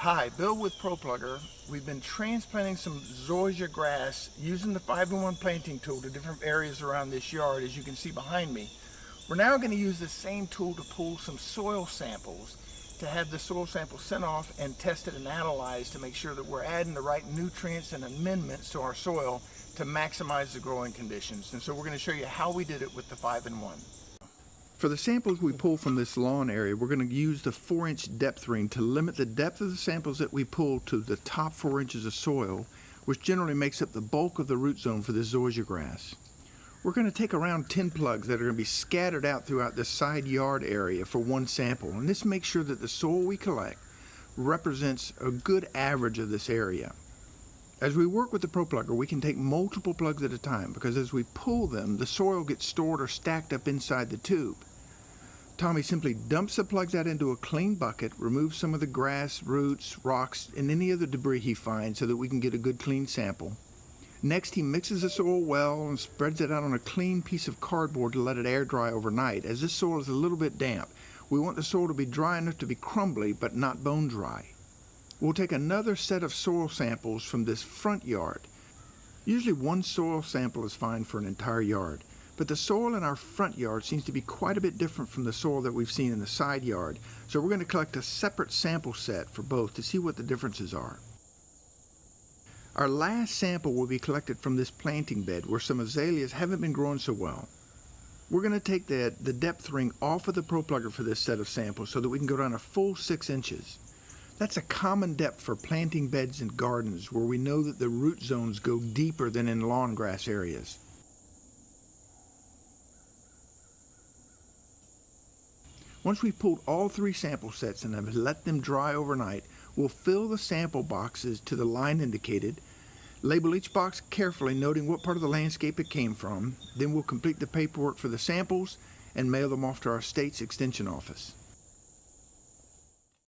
Hi, Bill with ProPlugger. We've been transplanting some Zoysia grass using the 5-in-1 planting tool to different areas around this yard, as you can see behind me. We're now going to use the same tool to pull some soil samples to have the soil samples sent off and tested and analyzed to make sure that we're adding the right nutrients and amendments to our soil to maximize the growing conditions. And so we're going to show you how we did it with the 5-in-1. For the samples we pull from this lawn area, we're going to use the 4-inch depth ring to limit the depth of the samples that we pull to the top 4 inches of soil, which generally makes up the bulk of the root zone for this zoysia grass. We're going to take around 10 plugs that are going to be scattered out throughout the side yard area for one sample, and this makes sure that the soil we collect represents a good average of this area. As we work with the ProPlugger, we can take multiple plugs at a time because as we pull them, the soil gets stored or stacked up inside the tube. Tommy simply dumps the plugs out into a clean bucket, removes some of the grass, roots, rocks, and any other debris he finds so that we can get a good clean sample. Next, he mixes the soil well and spreads it out on a clean piece of cardboard to let it air dry overnight. As this soil is a little bit damp, we want the soil to be dry enough to be crumbly but not bone dry. We'll take another set of soil samples from this front yard. Usually one soil sample is fine for an entire yard, but the soil in our front yard seems to be quite a bit different from the soil that we've seen in the side yard, so we're going to collect a separate sample set for both to see what the differences are. Our last sample will be collected from this planting bed where some azaleas haven't been growing so well. We're going to take the depth ring off of the ProPlugger for this set of samples so that we can go down a full 6 inches. That's a common depth for planting beds and gardens where we know that the root zones go deeper than in lawn grass areas. Once we've pulled all 3 sample sets and have let them dry overnight, we'll fill the sample boxes to the line indicated, label each box carefully noting what part of the landscape it came from, then we'll complete the paperwork for the samples and mail them off to our state's extension office.